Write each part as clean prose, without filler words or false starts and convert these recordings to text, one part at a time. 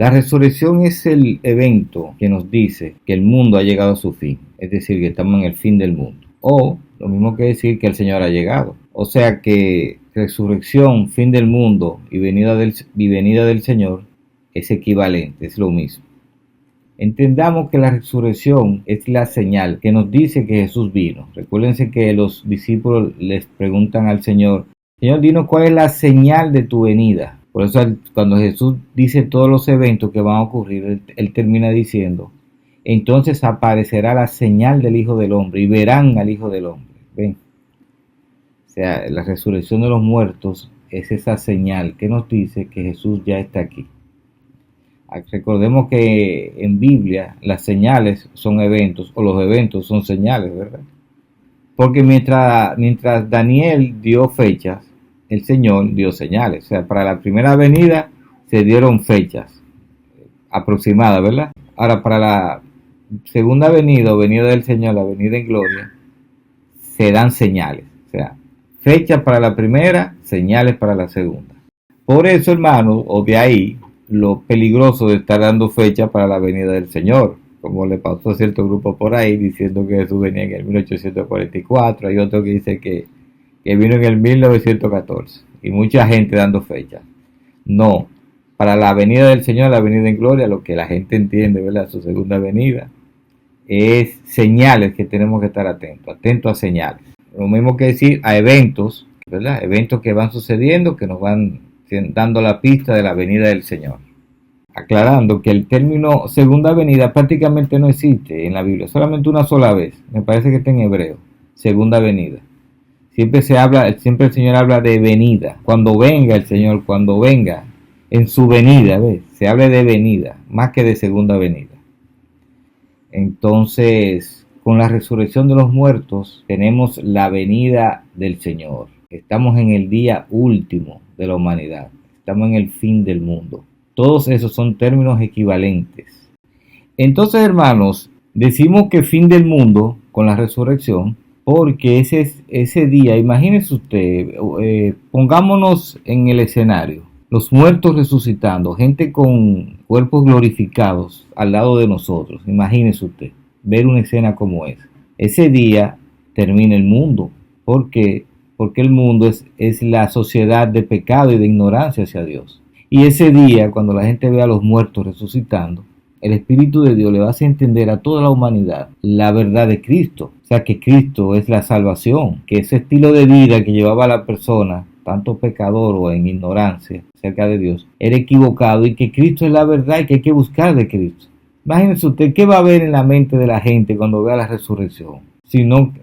La resurrección es el evento que nos dice que el mundo ha llegado a su fin, es decir, que estamos en el fin del mundo. O lo mismo que decir que el Señor ha llegado. O sea que resurrección, fin del mundo y venida del Señor es equivalente, es lo mismo. Entendamos que la resurrección es la señal que nos dice que Jesús vino. Recuérdense que los discípulos les preguntan al Señor, Señor, dinos cuál es la señal de tu venida. Por eso cuando Jesús dice todos los eventos que van a ocurrir, él termina diciendo, entonces aparecerá la señal del Hijo del Hombre y verán al Hijo del Hombre. ¿Ven? O sea, la resurrección de los muertos es esa señal que nos dice que Jesús ya está aquí. Recordemos que en Biblia las señales son eventos, o los eventos son señales, ¿verdad? Porque mientras Daniel dio fechas, el Señor dio señales. O sea, para la primera venida se dieron fechas aproximadas, ¿verdad? Ahora, para la segunda venida o venida del Señor, la venida en gloria, se dan señales. O sea, fechas para la primera, señales para la segunda. Por eso, hermanos, o de ahí, lo peligroso de estar dando fecha para la venida del Señor, como le pasó a cierto grupo por ahí diciendo que Jesús venía en el 1844, hay otro que dice que vino en el 1914 y mucha gente dando fecha. No, para la venida del Señor, la venida en gloria, lo que la gente entiende, ¿verdad? Su segunda venida es señales que tenemos que estar atentos a señales. Lo mismo que decir a eventos, ¿verdad? Eventos que van sucediendo, que nos van dando la pista de la venida del Señor. Aclarando que el término segunda venida prácticamente no existe en la Biblia, solamente una sola vez, me parece que está en hebreo, segunda venida. Siempre el Señor habla de venida, cuando venga el Señor, cuando venga, en su venida, ¿ves? Se habla de venida, más que de segunda venida. Entonces, con la resurrección de los muertos, tenemos la venida del Señor. Estamos en el día último de la humanidad. Estamos en el fin del mundo. Todos esos son términos equivalentes. Entonces, hermanos, decimos que fin del mundo con la resurrección, porque ese día, imagínense usted, pongámonos en el escenario, los muertos resucitando, gente con cuerpos glorificados al lado de nosotros. Imagínense usted, ver una escena como esa. Ese día termina el mundo, porque el mundo es la sociedad de pecado y de ignorancia hacia Dios. Y ese día, cuando la gente ve a los muertos resucitando, el Espíritu de Dios le va a hacer entender a toda la humanidad la verdad de Cristo. O sea, que Cristo es la salvación, que ese estilo de vida que llevaba a la persona, tanto pecador o en ignorancia acerca de Dios, era equivocado y que Cristo es la verdad y que hay que buscar de Cristo. Imagínense usted, ¿qué va a haber en la mente de la gente cuando vea la resurrección? Sino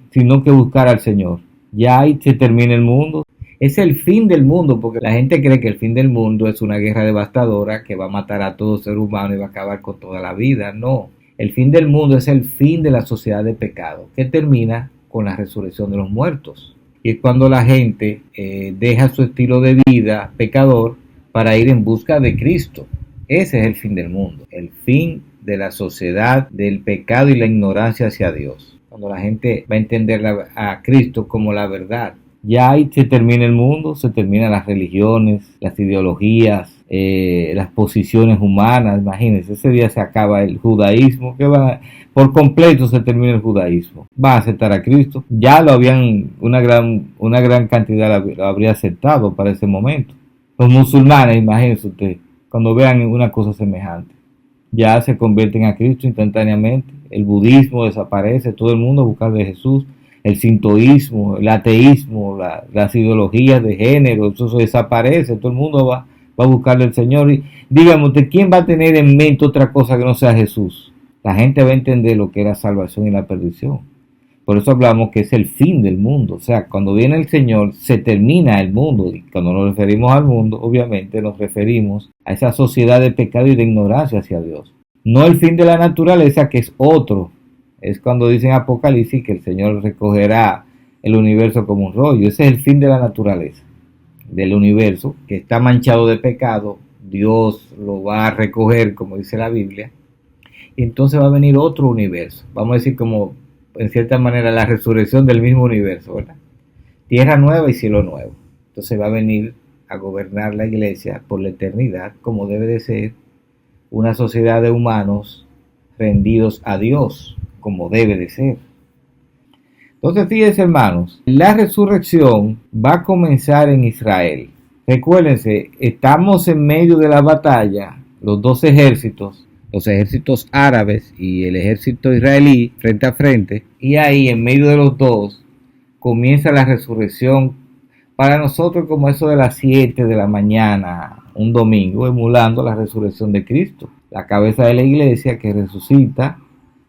que buscar al Señor. Ya ahí se termina el mundo. Es el fin del mundo, porque la gente cree que el fin del mundo es una guerra devastadora que va a matar a todo ser humano y va a acabar con toda la vida. No, el fin del mundo es el fin de la sociedad de pecado, que termina con la resurrección de los muertos. Y es cuando la gente deja su estilo de vida pecador para ir en busca de Cristo. Ese es el fin del mundo, el fin de la sociedad del pecado y la ignorancia hacia Dios. Cuando la gente va a entender a Cristo como la verdad. Ya ahí se termina el mundo, se terminan las religiones, las ideologías, las posiciones humanas. Imagínense, ese día se acaba el judaísmo, por completo se termina el judaísmo. Va a aceptar a Cristo. Ya una gran cantidad lo habría aceptado para ese momento. Los musulmanes, imagínense usted, cuando vean una cosa semejante, ya se convierten a Cristo instantáneamente. El budismo desaparece, todo el mundo a buscar de Jesús. El sintoísmo, el ateísmo, las ideologías de género, eso desaparece, todo el mundo va a buscarle al Señor. Y dígame usted, ¿quién va a tener en mente otra cosa que no sea Jesús? La gente va a entender lo que es la salvación y la perdición. Por eso hablamos que es el fin del mundo. O sea, cuando viene el Señor, se termina el mundo. Y cuando nos referimos al mundo, obviamente nos referimos a esa sociedad de pecado y de ignorancia hacia Dios. No el fin de la naturaleza, que es otro. Es cuando dicen Apocalipsis que el Señor recogerá el universo como un rollo. Ese es el fin de la naturaleza, del universo, que está manchado de pecado. Dios lo va a recoger, como dice la Biblia. Y entonces va a venir otro universo. Vamos a decir como, en cierta manera, la resurrección del mismo universo, ¿verdad? Tierra nueva y cielo nuevo. Entonces va a venir a gobernar la iglesia por la eternidad, como debe de ser, una sociedad de humanos rendidos a Dios, como debe de ser. Entonces, fíjense, hermanos, la resurrección va a comenzar en Israel. Recuérdense, estamos en medio de la batalla, los dos ejércitos, los ejércitos árabes y el ejército israelí frente a frente, y ahí en medio de los dos comienza la resurrección para nosotros como eso de las 7 de la mañana, un domingo, emulando la resurrección de Cristo, la cabeza de la iglesia que resucita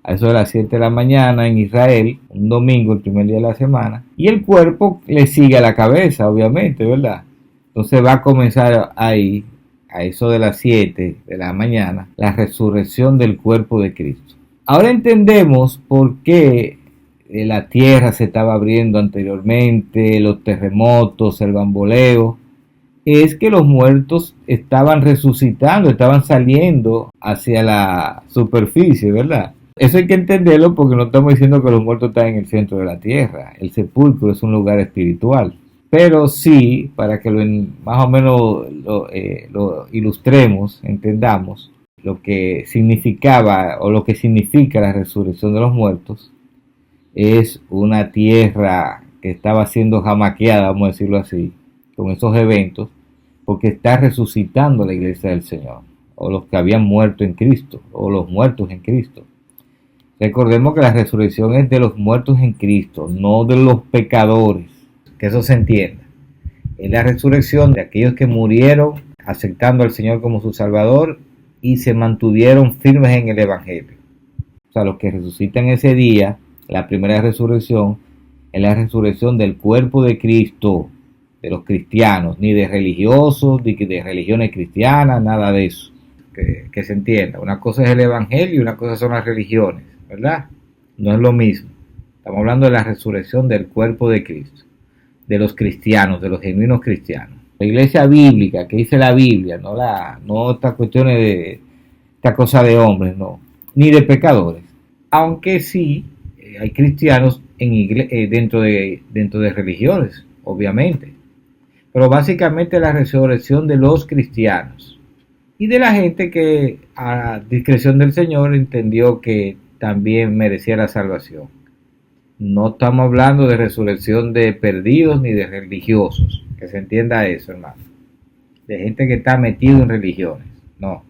a eso de las 7 de la mañana en Israel, un domingo, el primer día de la semana, y el cuerpo le sigue a la cabeza, obviamente, ¿verdad? Entonces va a comenzar ahí, a eso de las 7 de la mañana, la resurrección del cuerpo de Cristo. Ahora entendemos por qué la tierra se estaba abriendo anteriormente, los terremotos, el bamboleo. Es que los muertos estaban resucitando, estaban saliendo hacia la superficie, ¿verdad? Eso hay que entenderlo porque no estamos diciendo que los muertos están en el centro de la tierra. El sepulcro es un lugar espiritual. Pero sí, para que más o menos lo ilustremos, entendamos lo que significaba o lo que significa la resurrección de los muertos, es una tierra que estaba siendo jamaqueada, vamos a decirlo así, con esos eventos, porque está resucitando la iglesia del Señor, o los que habían muerto en Cristo, o los muertos en Cristo. Recordemos que la resurrección es de los muertos en Cristo, no de los pecadores, que eso se entienda. Es la resurrección de aquellos que murieron aceptando al Señor como su Salvador y se mantuvieron firmes en el Evangelio. O sea, los que resucitan ese día, la primera resurrección, es la resurrección del cuerpo de Cristo, de los cristianos, ni de religiosos, ni de religiones cristianas, nada de eso. Que se entienda. Una cosa es el Evangelio y una cosa son las religiones, ¿verdad? No es lo mismo. Estamos hablando de la resurrección del cuerpo de Cristo, de los cristianos, de los genuinos cristianos. La iglesia bíblica, que dice la Biblia, no estas cuestiones de esta cosa de hombres, no, ni de pecadores. Aunque sí hay cristianos dentro de religiones, obviamente. Pero básicamente la resurrección de los cristianos y de la gente que a discreción del Señor entendió que también merecía la salvación. No estamos hablando de resurrección de perdidos ni de religiosos, que se entienda eso, hermano, de gente que está metido en religiones, no.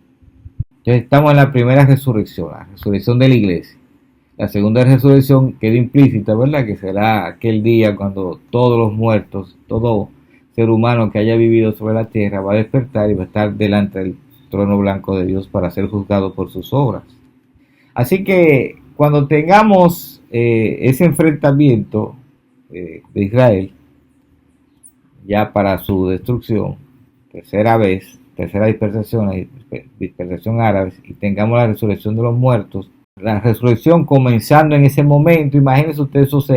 Entonces estamos en la primera resurrección, la resurrección de la iglesia. La segunda resurrección queda implícita, ¿verdad? Que será aquel día cuando todos los muertos, todo ser humano que haya vivido sobre la tierra va a despertar y va a estar delante del trono blanco de Dios para ser juzgado por sus obras. Así que cuando tengamos ese enfrentamiento de Israel, ya para su destrucción, tercera dispersación árabe, y tengamos la resurrección de los muertos, la resurrección comenzando en ese momento, imagínense ustedes esos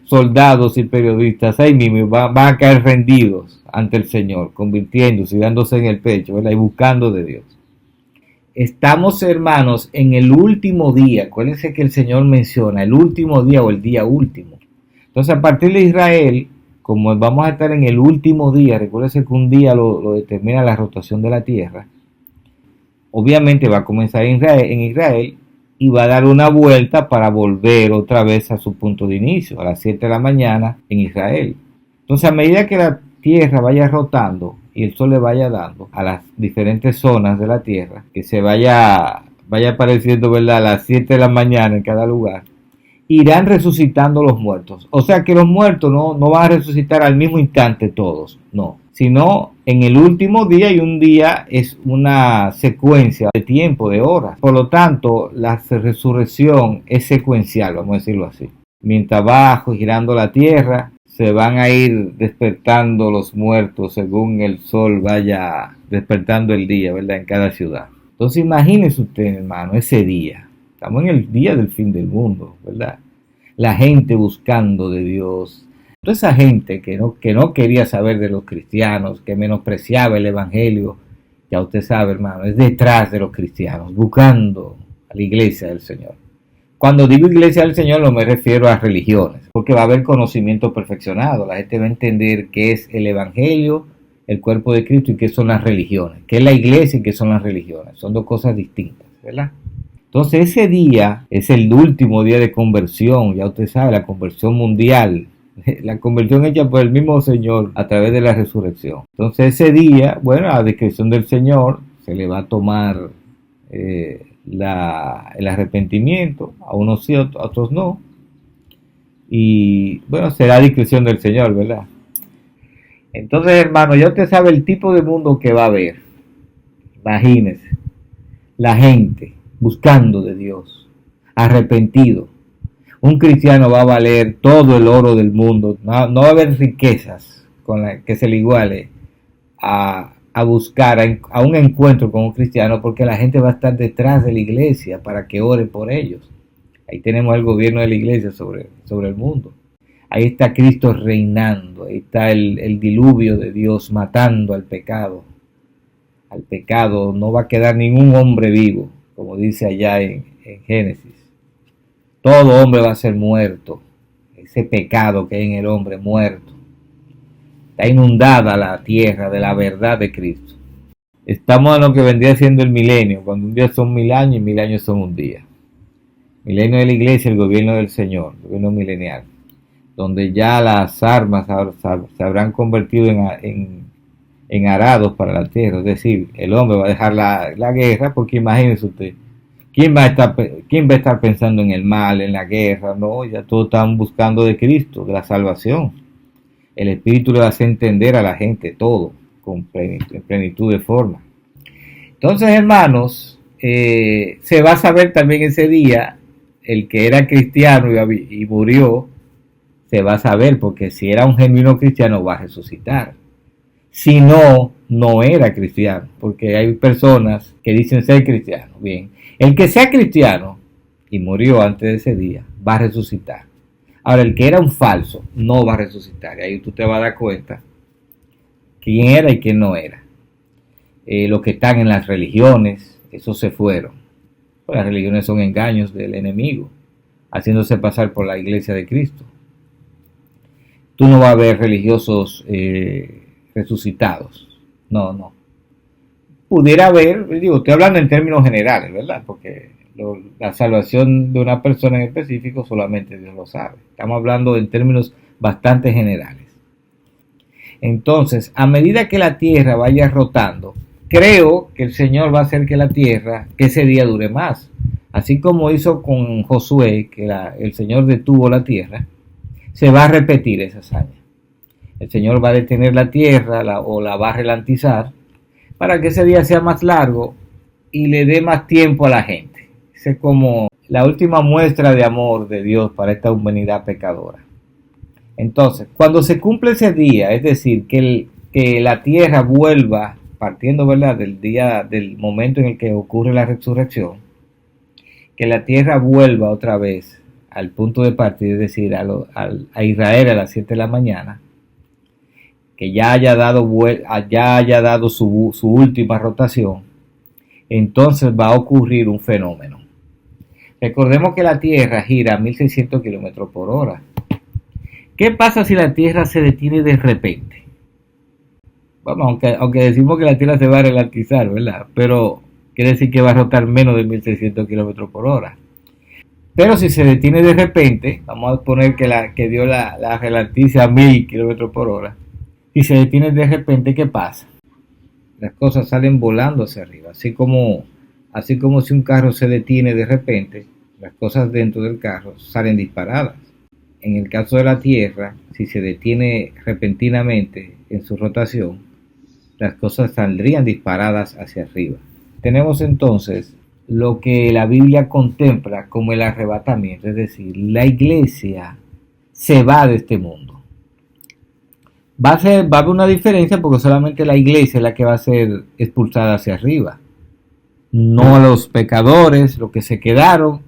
soldados y periodistas ahí mismo van a caer rendidos ante el Señor, convirtiéndose y dándose en el pecho, ¿verdad? Y buscando de Dios. Estamos, hermanos, en el último día. Acuérdense que el Señor menciona el último día o el día último. Entonces, a partir de Israel, como vamos a estar en el último día, recuérdense que un día lo determina la rotación de la tierra. Obviamente va a comenzar en Israel y va a dar una vuelta para volver otra vez a su punto de inicio, a las 7 de la mañana en Israel. Entonces, a medida que la tierra vaya rotando y el sol le vaya dando a las diferentes zonas de la tierra, que se vaya apareciendo, ¿verdad?, a las 7 de la mañana en cada lugar, irán resucitando los muertos. O sea que los muertos no van a resucitar al mismo instante todos, no, sino en el último día, y un día es una secuencia de tiempo, de horas. Por lo tanto, la resurrección es secuencial, vamos a decirlo así. Mientras va girando la tierra, se van a ir despertando los muertos según el sol vaya despertando el día, ¿verdad?, en cada ciudad. Entonces imagínense usted, hermano, ese día. Estamos en el día del fin del mundo, ¿verdad? La gente buscando de Dios. Toda esa gente que no quería saber de los cristianos, que menospreciaba el evangelio, ya usted sabe, hermano, es detrás de los cristianos, buscando a la iglesia del Señor. Cuando digo iglesia del Señor no me refiero a religiones, porque va a haber conocimiento perfeccionado. La gente va a entender qué es el evangelio el cuerpo de Cristo y qué son las religiones, qué es la iglesia y qué son las religiones. Son dos cosas distintas, ¿verdad? Entonces ese día es el último día de conversión, ya usted sabe, la conversión mundial, la conversión hecha por el mismo Señor a través de la resurrección. Entonces ese día, bueno, a discreción del Señor se le va a tomar el arrepentimiento, a unos sí, a otros no, y bueno, será a discreción del Señor, ¿verdad? Entonces, hermano, ya usted sabe el tipo de mundo que va a haber. Imagínese, la gente buscando de Dios, arrepentido. Un cristiano va a valer todo el oro del mundo, no va a haber riquezas con la que se le iguale a buscar a un encuentro con un cristiano, porque la gente va a estar detrás de la iglesia para que ore por ellos. Ahí tenemos el gobierno de la iglesia sobre el mundo. Ahí está Cristo reinando, ahí está el diluvio de Dios matando al pecado. Al pecado no va a quedar ningún hombre vivo, como dice allá en Génesis. Todo hombre va a ser muerto. Ese pecado que hay en el hombre muerto. Está inundada la tierra de la verdad de Cristo. Estamos en lo que vendría siendo el milenio, cuando un día son 1000 años y 1000 años son un día. Milenio de la iglesia, el gobierno del Señor, el gobierno milenial, donde ya las armas se habrán convertido en arados para la tierra. Es decir, el hombre va a dejar la guerra, porque imagínese usted, ¿quién va a estar pensando en el mal, en la guerra? No, ya todos están buscando de Cristo, de la salvación. El Espíritu le va a hacer entender a la gente todo, en plenitud de forma. Entonces, hermanos, se va a saber también ese día, el que era cristiano y murió, se va a saber, porque si era un genuino cristiano va a resucitar. Si no, no era cristiano, porque hay personas que dicen ser cristiano. Bien, el que sea cristiano y murió antes de ese día va a resucitar. Ahora, el que era un falso no va a resucitar, y ahí tú te vas a dar cuenta quién era y quién no era. Los que están en las religiones, esos se fueron. Las religiones son engaños del enemigo, haciéndose pasar por la iglesia de Cristo. Tú no vas a ver religiosos resucitados. No. Pudiera haber, digo, estoy hablando en términos generales, ¿verdad? Porque la salvación de una persona en específico solamente Dios lo sabe. Estamos hablando en términos bastante generales. Entonces, a medida que la tierra vaya rotando, creo que el Señor va a hacer que la tierra, que ese día dure más. Así como hizo con Josué, que el Señor detuvo la tierra, se va a repetir esa hazaña. El Señor va a detener la tierra o la va a ralentizar para que ese día sea más largo y le dé más tiempo a la gente. Es como la última muestra de amor de Dios para esta humanidad pecadora. Entonces, cuando se cumple ese día, es decir, que la tierra vuelva, partiendo, ¿verdad?, del momento en el que ocurre la resurrección, que la tierra vuelva otra vez al punto de partida, es decir, a Israel a las 7 de la mañana, que ya haya dado su última rotación, entonces va a ocurrir un fenómeno. Recordemos que la Tierra gira a 1600 kilómetros por hora. ¿Qué pasa si la Tierra se detiene de repente? Bueno, aunque decimos que la Tierra se va a ralentizar, ¿verdad? Pero quiere decir que va a rotar menos de 1600 kilómetros por hora. Pero si se detiene de repente, vamos a poner que Dios la ralentiza a 1000 kilómetros por hora. Si se detiene de repente, ¿qué pasa? Las cosas salen volando hacia arriba. Así como si un carro se detiene de repente, las cosas dentro del carro salen disparadas. En el caso de la Tierra, si se detiene repentinamente en su rotación, las cosas saldrían disparadas hacia arriba. Tenemos entonces lo que la Biblia contempla como el arrebatamiento, es decir, la iglesia se va de este mundo. Va a haber una diferencia porque solamente la iglesia es la que va a ser expulsada hacia arriba. No los pecadores, los que se quedaron,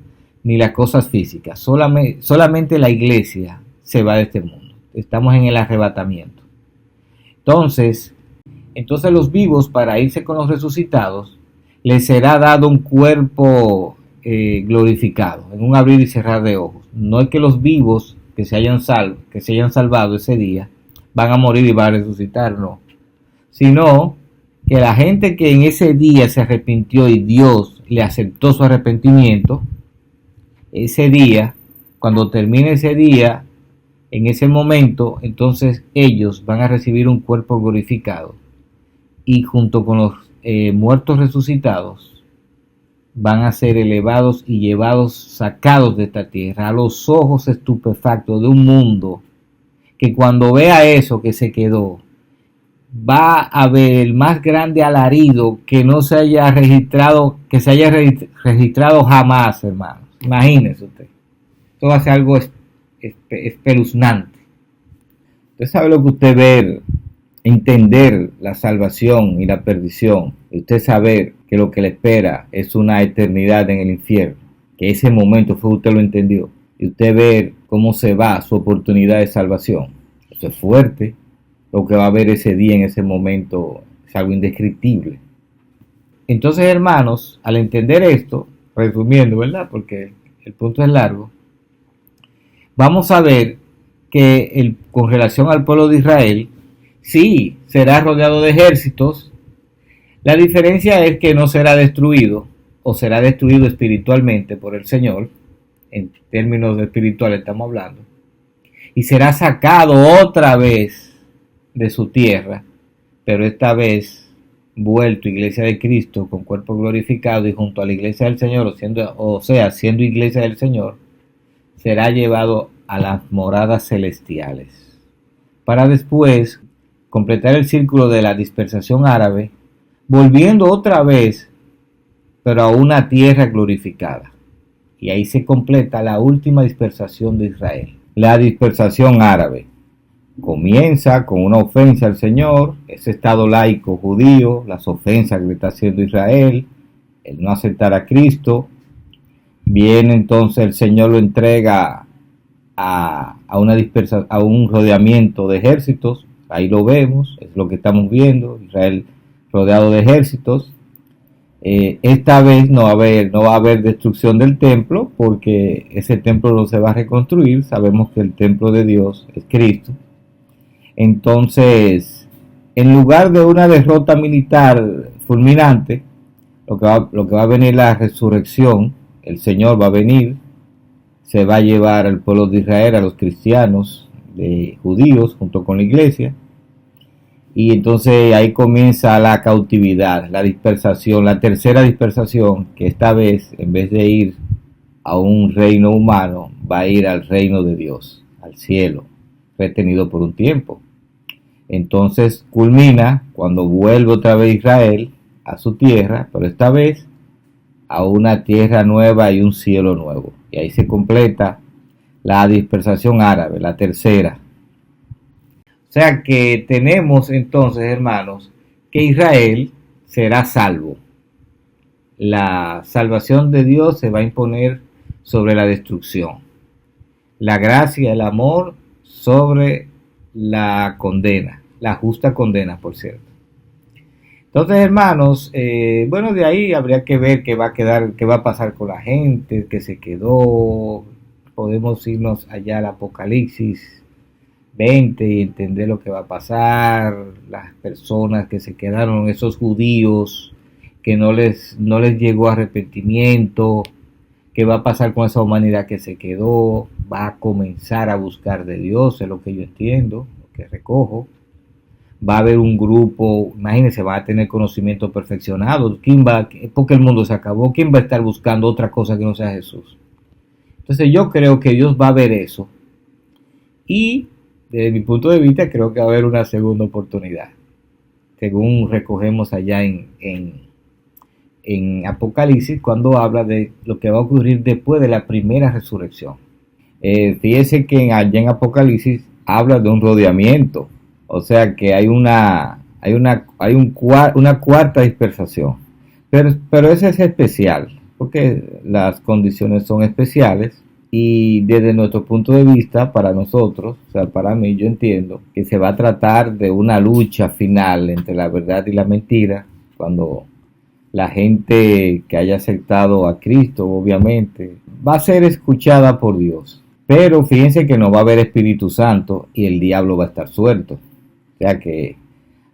ni las cosas físicas. Solamente la iglesia se va de este mundo. Estamos en el arrebatamiento. Entonces los vivos, para irse con los resucitados, les será dado un cuerpo glorificado, en un abrir y cerrar de ojos. No es que los vivos que se hayan salvado ese día van a morir y van a resucitar, no. sino que la gente que en ese día se arrepintió y Dios le aceptó su arrepentimiento, ese día, cuando termine ese día, en ese momento, entonces ellos van a recibir un cuerpo glorificado y junto con los muertos resucitados van a ser elevados y llevados, sacados de esta tierra, a los ojos estupefactos de un mundo que cuando vea eso que se quedó, va a haber el más grande alarido que no se haya registrado, que se haya registrado jamás, hermanos. Imagínense usted. Esto va a ser algo espeluznante. Usted sabe lo que usted ve, entender la salvación y la perdición. Y usted saber que lo que le espera es una eternidad en el infierno. Que ese momento fue usted lo entendió. Y usted ver cómo se va su oportunidad de salvación. Eso es fuerte. Lo que va a haber ese día, en ese momento, es algo indescriptible. Entonces, hermanos, al entender esto, resumiendo, ¿verdad? Porque el punto es largo, vamos a ver que con relación al pueblo de Israel, sí, será rodeado de ejércitos. La diferencia es que no será destruido, o será destruido espiritualmente por el Señor, en términos espirituales estamos hablando, y será sacado otra vez de su tierra, pero esta vez vuelto iglesia de Cristo con cuerpo glorificado y junto a la iglesia del Señor, siendo iglesia del Señor, será llevado a las moradas celestiales, para después completar el círculo de la dispersación árabe, volviendo otra vez, pero a una tierra glorificada. Y ahí se completa la última dispersación de Israel. La dispersación árabe comienza con una ofensa al Señor, ese estado laico judío, las ofensas que le está haciendo Israel, el no aceptar a Cristo. Viene entonces el Señor lo entrega a un rodeamiento de ejércitos. Ahí lo vemos, es lo que estamos viendo, Israel rodeado de ejércitos. Esta vez no va a haber destrucción del templo, porque ese templo no se va a reconstruir. Sabemos que el templo de Dios es Cristo. Entonces, en lugar de una derrota militar fulminante, lo que va a venir la resurrección. El Señor va a venir, se va a llevar al pueblo de Israel, a los cristianos, de judíos, junto con la iglesia. Y entonces ahí comienza la cautividad, la dispersación, la tercera dispersación, que esta vez, en vez de ir a un reino humano, va a ir al reino de Dios, al cielo, retenido por un tiempo. Entonces culmina cuando vuelve otra vez Israel a su tierra, pero esta vez a una tierra nueva y un cielo nuevo. Y ahí se completa la dispersación árabe, la tercera. O sea que tenemos entonces, hermanos, que Israel será salvo. La salvación de Dios se va a imponer sobre la destrucción. La gracia, el amor sobre la condena, la justa condena, por cierto. Entonces, hermanos, bueno, de ahí habría que ver qué va a pasar con la gente que se quedó. Podemos irnos allá al Apocalipsis 20 y entender lo que va a pasar, las personas que se quedaron, esos judíos que no les llegó arrepentimiento, qué va a pasar con esa humanidad que se quedó, va a comenzar a buscar de Dios, es lo que yo entiendo, lo que recojo. Va a haber un grupo, imagínense, va a tener conocimiento perfeccionado. Porque el mundo se acabó, ¿quién va a estar buscando otra cosa que no sea Jesús? Entonces yo creo que Dios va a ver eso. Y desde mi punto de vista creo que va a haber una segunda oportunidad. Según recogemos allá en Apocalipsis, cuando habla de lo que va a ocurrir después de la primera resurrección. Fíjese que allá en Apocalipsis habla de un rodeamiento. O sea que hay una cuarta dispersación. Pero esa es especial, porque las condiciones son especiales. Y desde nuestro punto de vista, para nosotros, o sea, para mí, yo entiendo que se va a tratar de una lucha final entre la verdad y la mentira, cuando la gente que haya aceptado a Cristo, obviamente, va a ser escuchada por Dios. Pero fíjense que no va a haber Espíritu Santo y el diablo va a estar suelto. O sea que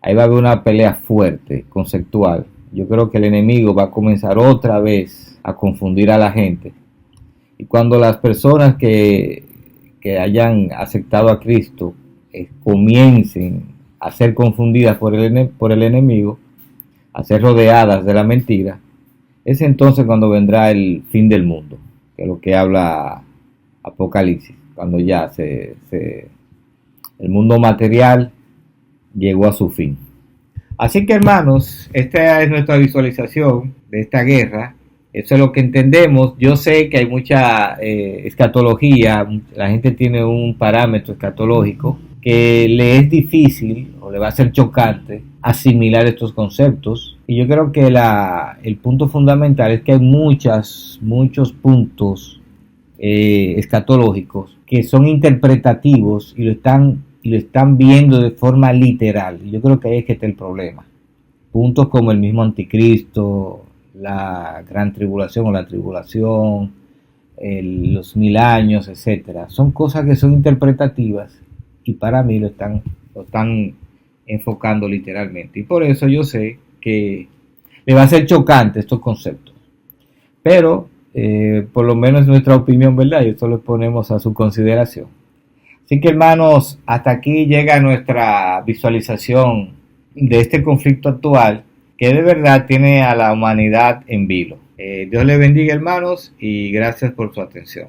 ahí va a haber una pelea fuerte, conceptual. Yo creo que el enemigo va a comenzar otra vez a confundir a la gente. Y cuando las personas que hayan aceptado a Cristo comiencen a ser confundidas por el enemigo, a ser rodeadas de la mentira, es entonces cuando vendrá el fin del mundo, que es lo que habla Apocalipsis, cuando ya el mundo material llegó a su fin. Así que hermanos, esta es nuestra visualización de esta guerra. Eso es lo que entendemos. Yo sé que hay mucha escatología, la gente tiene un parámetro escatológico que le es difícil o le va a ser chocante asimilar estos conceptos. Y yo creo que el punto fundamental es que hay muchos puntos escatológicos que son interpretativos y lo están viendo de forma literal. Y yo creo que ahí es que está el problema. Puntos como el mismo anticristo, la gran tribulación o la tribulación, los 1000 años, etcétera, son cosas que son interpretativas y para mí lo están enfocando literalmente. Y por eso yo sé que le va a ser chocante estos conceptos. Pero por lo menos nuestra opinión, ¿verdad? Y esto lo ponemos a su consideración. Así que hermanos, hasta aquí llega nuestra visualización de este conflicto actual que de verdad tiene a la humanidad en vilo. Dios les bendiga hermanos y gracias por su atención.